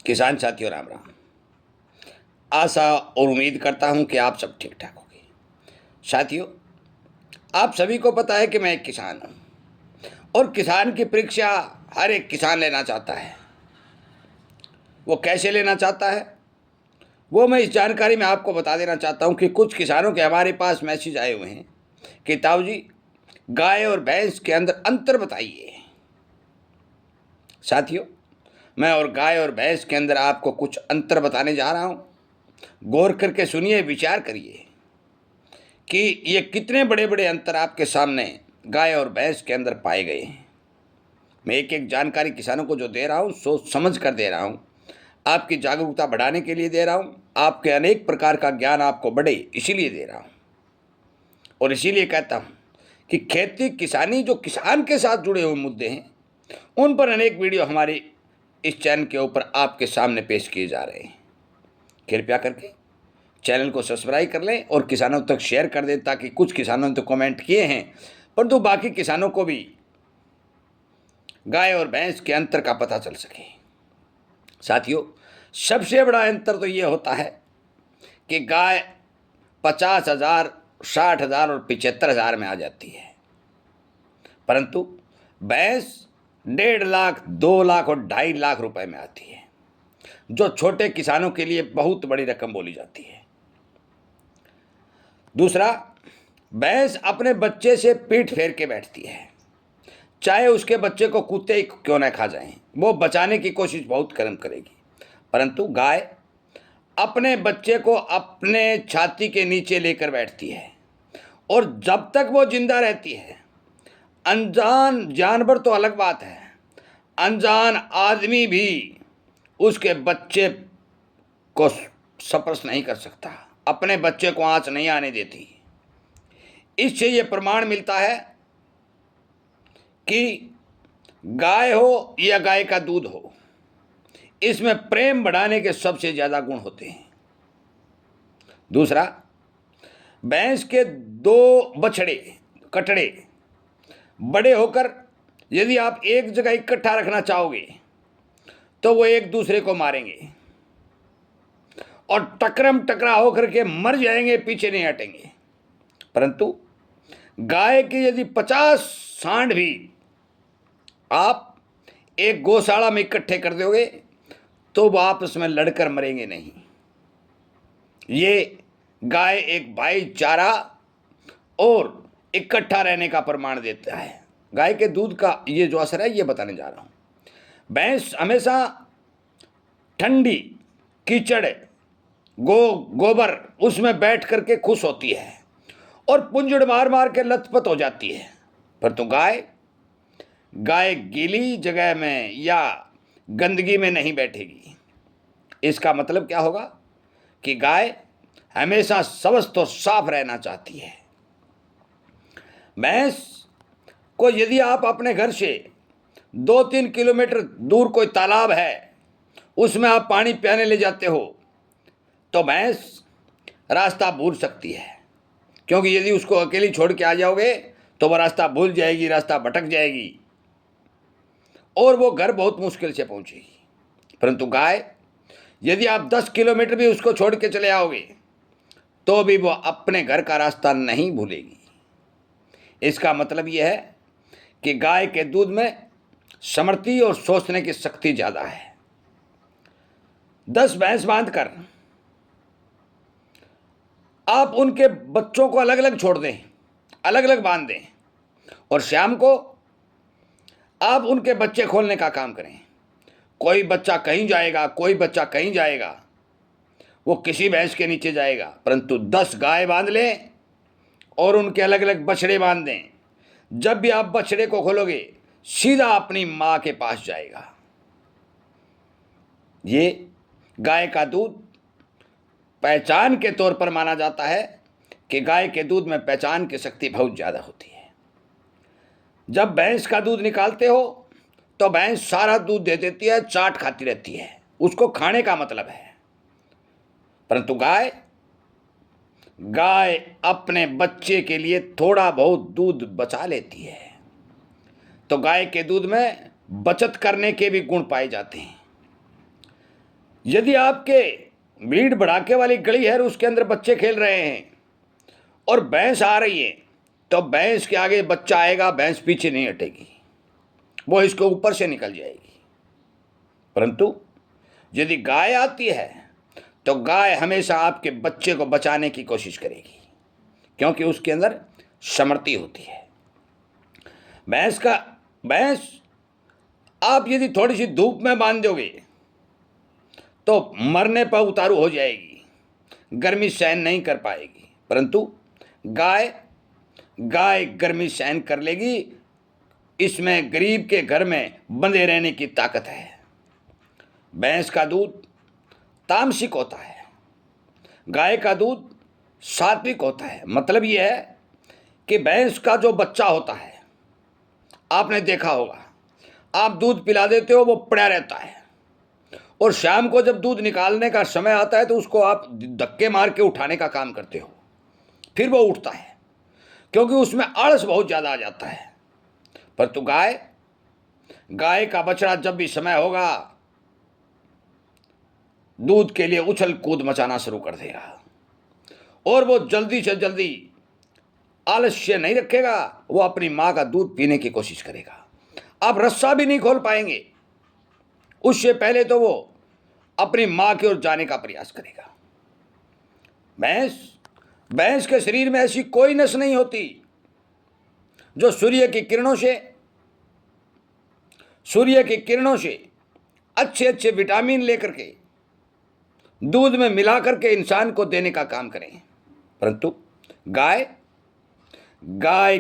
किसान साथियों, राम राम। आशा और उम्मीद करता हूं कि आप सब ठीक ठाक होंगे। साथियों, आप सभी को पता है कि मैं एक किसान हूं और किसान की परीक्षा हर एक किसान लेना चाहता है। वो कैसे लेना चाहता है वो मैं इस जानकारी में आपको बता देना चाहता हूं कि कुछ किसानों के हमारे पास मैसेज आए हुए हैं कि ताऊ जी, गाय और भैंस के अंदर अंतर बताइए। साथियों, मैं और गाय और भैंस के अंदर आपको कुछ अंतर बताने जा रहा हूं। गौर करके सुनिए, विचार करिए कि ये कितने बड़े बड़े अंतर आपके सामने गाय और भैंस के अंदर पाए गए हैं। मैं एक एक जानकारी किसानों को जो दे रहा हूँ सोच समझ कर दे रहा हूँ, आपकी जागरूकता बढ़ाने के लिए दे रहा हूँ, आपके अनेक प्रकार का ज्ञान आपको बढ़े इसीलिए दे रहा हूँ। और इसीलिए कहता हूँ कि खेती किसानी जो किसान के साथ जुड़े हुए मुद्दे हैं उन पर अनेक वीडियो हमारे इस चैनल के ऊपर आपके सामने पेश किए जा रहे हैं। कृपया करके चैनल को सब्सक्राइब कर लें और किसानों तक शेयर कर दें ताकि कुछ किसानों ने तो कमेंट किए हैं परंतु बाकी किसानों को भी गाय और भैंस के अंतर का पता चल सके। साथियों, सबसे बड़ा अंतर तो ये होता है कि गाय 50,000, 60,000 और 75,000 में आ जाती है, परंतु भैंस 1.5 लाख, 2 लाख और 2.5 लाख रुपए में आती है, जो छोटे किसानों के लिए बहुत बड़ी रकम बोली जाती है। दूसरा, भैंस अपने बच्चे से पीठ फेर के बैठती है, चाहे उसके बच्चे को कुत्ते क्यों न खा जाएं, वो बचाने की कोशिश बहुत करेगी। परंतु गाय अपने बच्चे को अपने छाती के नीचे लेकर बैठती है और जब तक वो जिंदा रहती है, अनजान जानवर तो अलग बात है, अनजान आदमी भी उसके बच्चे को स्पर्श नहीं कर सकता, अपने बच्चे को आंच नहीं आने देती। इससे ये प्रमाण मिलता है कि गाय हो या गाय का दूध हो, इसमें प्रेम बढ़ाने के सबसे ज्यादा गुण होते हैं। दूसरा, भैंस के 2 बछड़े कटड़े बड़े होकर यदि आप एक जगह इकट्ठा रखना चाहोगे तो वो एक दूसरे को मारेंगे और टकरम टकरा होकर के मर जाएंगे, पीछे नहीं हटेंगे। परंतु गाय के यदि 50 सांड भी आप एक गौशाला में इकट्ठे कर दोगे तो वो आपस में लड़कर मरेंगे नहीं। ये गाय एक भाईचारा और इकट्ठा रहने का प्रमाण देता है। गाय के दूध का ये जो असर है ये बताने जा रहा हूं। भैंस हमेशा ठंडी कीचड़ गोबर उसमें बैठ करके खुश होती है और पुंजड़ मार मार के लथपथ हो जाती है, परंतु गाय गीली जगह में या गंदगी में नहीं बैठेगी। इसका मतलब क्या होगा कि गाय हमेशा स्वस्थ और साफ रहना चाहती है। भैंस को यदि आप अपने घर से 2-3 किलोमीटर दूर कोई तालाब है उसमें आप पानी पियाने ले जाते हो तो भैंस रास्ता भूल सकती है, क्योंकि यदि उसको अकेली छोड़ के आ जाओगे तो वह रास्ता भूल जाएगी, रास्ता भटक जाएगी और वो घर बहुत मुश्किल से पहुंचेगी। परंतु गाय यदि आप 10 किलोमीटर भी उसको छोड़ के चले आओगे तो भी वो अपने घर का रास्ता नहीं भूलेगी। इसका मतलब यह है कि गाय के दूध में समृद्धि और सोचने की शक्ति ज्यादा है। 10 भैंस बांधकर आप उनके बच्चों को अलग अलग छोड़ दें, अलग अलग बांध दें और शाम को आप उनके बच्चे खोलने का काम करें। कोई बच्चा कहीं जाएगा, कोई बच्चा कहीं जाएगा, वो किसी भैंस के नीचे जाएगा। परंतु 10 गाय बांध लें और उनके अलग अलग बछड़े बांध दें, जब भी आप बछड़े को खोलोगे सीधा अपनी मां के पास जाएगा। ये गाय का दूध पहचान के तौर पर माना जाता है कि गाय के दूध में पहचान की शक्ति बहुत ज्यादा होती है। जब भैंस का दूध निकालते हो तो भैंस सारा दूध दे देती है, चाट खाती रहती है, उसको खाने का मतलब है। परंतु गाय अपने बच्चे के लिए थोड़ा बहुत दूध बचा लेती है, तो गाय के दूध में बचत करने के भी गुण पाए जाते हैं। यदि आपके भीड़ भड़ाके वाली गली है और उसके अंदर बच्चे खेल रहे हैं और भैंस आ रही है, तो भैंस के आगे बच्चा आएगा, भैंस पीछे नहीं हटेगी, वो इसके ऊपर से निकल जाएगी। परंतु यदि गाय आती है तो गाय हमेशा आपके बच्चे को बचाने की कोशिश करेगी, क्योंकि उसके अंदर समर्थी होती है। भैंस आप यदि थोड़ी सी धूप में बांध दोगे तो मरने पर उतारू हो जाएगी, गर्मी सहन नहीं कर पाएगी। परंतु गाय गर्मी सहन कर लेगी। इसमें गरीब के घर में बंधे रहने की ताकत है। भैंस का दूध तामसिक होता है, गाय का दूध सात्विक होता है। मतलब यह है कि भैंस का जो बच्चा होता है, आपने देखा होगा, आप दूध पिला देते हो, वो पड़ा रहता है, और शाम को जब दूध निकालने का समय आता है तो उसको आप धक्के मार के उठाने का काम करते हो, फिर वो उठता है, क्योंकि उसमें आलस बहुत ज़्यादा आ जाता है। परंतु गाय का बछड़ा जब भी समय होगा, दूध के लिए उछल कूद मचाना शुरू कर देगा, और वो जल्दी से जल्दी आलस्य नहीं रखेगा, वो अपनी माँ का दूध पीने की कोशिश करेगा। आप रस्सा भी नहीं खोल पाएंगे, उससे पहले तो वो अपनी माँ की ओर जाने का प्रयास करेगा। भैंस के शरीर में ऐसी कोई नस नहीं होती जो सूर्य की किरणों से अच्छे अच्छे विटामिन लेकर के दूध में मिला करके इंसान को देने का काम करें। परंतु गाय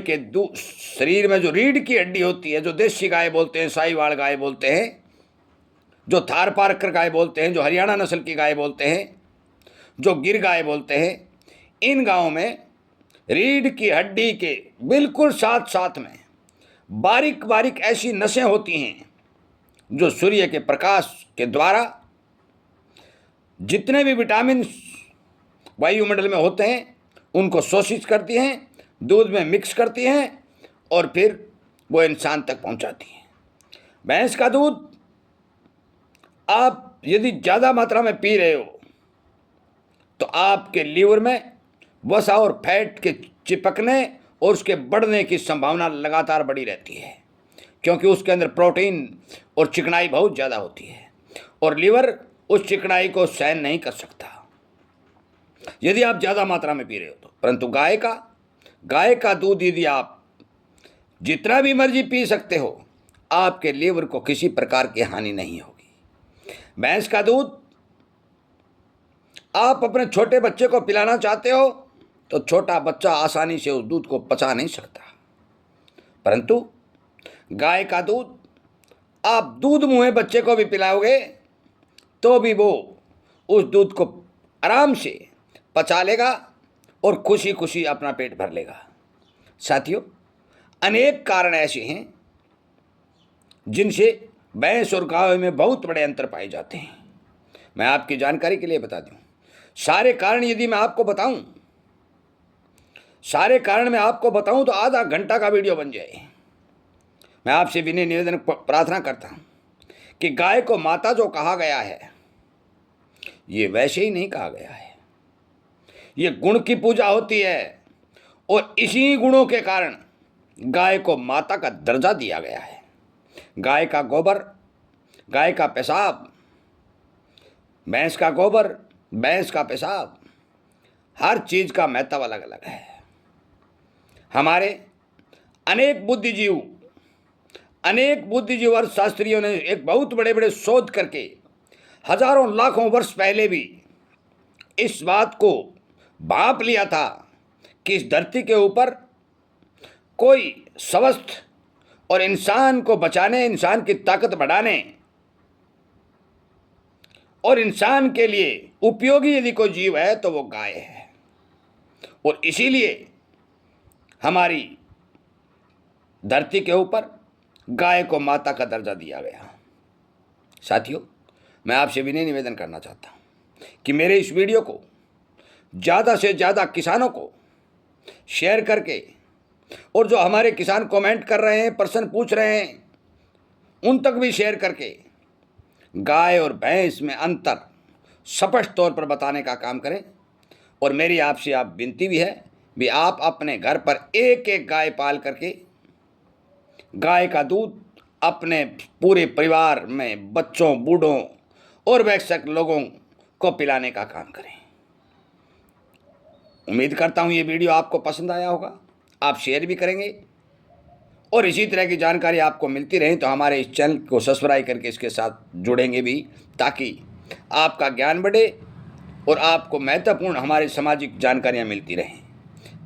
के शरीर में जो रीढ़ की हड्डी होती है, जो देसी गाय बोलते हैं, साहिवाल गाय बोलते हैं, जो थारपारकर गाय बोलते हैं, जो हरियाणा नस्ल की गाय बोलते हैं, जो गिर गाय बोलते हैं, इन गायों में रीढ़ की हड्डी के बिल्कुल साथ साथ में बारीक बारीक ऐसी नसें होती हैं जो सूर्य के प्रकाश के द्वारा जितने भी विटामिन वायुमंडल में होते हैं उनको शोषित करती हैं, दूध में मिक्स करती हैं, और फिर वो इंसान तक पहुंचाती हैं। भैंस का दूध आप यदि ज़्यादा मात्रा में पी रहे हो तो आपके लीवर में वसा और फैट के चिपकने और उसके बढ़ने की संभावना लगातार बढ़ी रहती है, क्योंकि उसके अंदर प्रोटीन और चिकनाई बहुत ज़्यादा होती है, और लीवर उस चिकनाई को सहन नहीं कर सकता यदि आप ज़्यादा मात्रा में पी रहे हो तो। परंतु गाय का दूध यदि आप जितना भी मर्जी पी सकते हो, आपके लीवर को किसी प्रकार की हानि नहीं होगी। भैंस का दूध आप अपने छोटे बच्चे को पिलाना चाहते हो तो छोटा बच्चा आसानी से उस दूध को पचा नहीं सकता। परंतु गाय का दूध आप दूध मुँहे बच्चे को भी पिलाओगे तो भी वो उस दूध को आराम से पचा लेगा और खुशी खुशी अपना पेट भर लेगा। साथियों, अनेक कारण ऐसे हैं जिनसे भैंस और गाय में बहुत बड़े अंतर पाए जाते हैं। मैं आपकी जानकारी के लिए बता दूं, सारे कारण यदि मैं आपको बताऊं तो आधा घंटा का वीडियो बन जाए। मैं आपसे विनय निवेदन प्रार्थना करता हूं कि गाय को माता जो कहा गया है, ये वैसे ही नहीं कहा गया है। ये गुण की पूजा होती है, और इसी गुणों के कारण गाय को माता का दर्जा दिया गया है। गाय का गोबर, गाय का पेशाब, भैंस का गोबर, भैंस का पेशाब, हर चीज़ का महत्व अलग अलग है। हमारे अनेक बुद्धिजीव अर्थशास्त्रियों ने एक बहुत बड़े बड़े शोध करके हजारों लाखों वर्ष पहले भी इस बात को भांप लिया था कि इस धरती के ऊपर कोई स्वस्थ और इंसान को बचाने, इंसान की ताकत बढ़ाने और इंसान के लिए उपयोगी यदि कोई जीव है तो वो गाय है। और इसीलिए हमारी धरती के ऊपर गाय को माता का दर्जा दिया गया। साथियों, मैं आपसे विनय निवेदन करना चाहता हूँ कि मेरे इस वीडियो को ज़्यादा से ज़्यादा किसानों को शेयर करके, और जो हमारे किसान कमेंट कर रहे हैं, प्रश्न पूछ रहे हैं, उन तक भी शेयर करके गाय और भैंस में अंतर स्पष्ट तौर पर बताने का काम करें। और मेरी आपसे आप विनती भी है भी आप अपने घर पर एक एक गाय पाल करके गाय का दूध अपने पूरे परिवार में बच्चों, बूढ़ों और वयस्क लोगों को पिलाने का काम करें। उम्मीद करता हूँ ये वीडियो आपको पसंद आया होगा, आप शेयर भी करेंगे और इसी तरह की जानकारी आपको मिलती रहे तो हमारे इस चैनल को सब्सक्राइब करके इसके साथ जुड़ेंगे भी, ताकि आपका ज्ञान बढ़े और आपको महत्वपूर्ण हमारी सामाजिक जानकारियाँ मिलती रहें।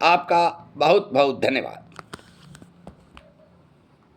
आपका बहुत बहुत धन्यवाद।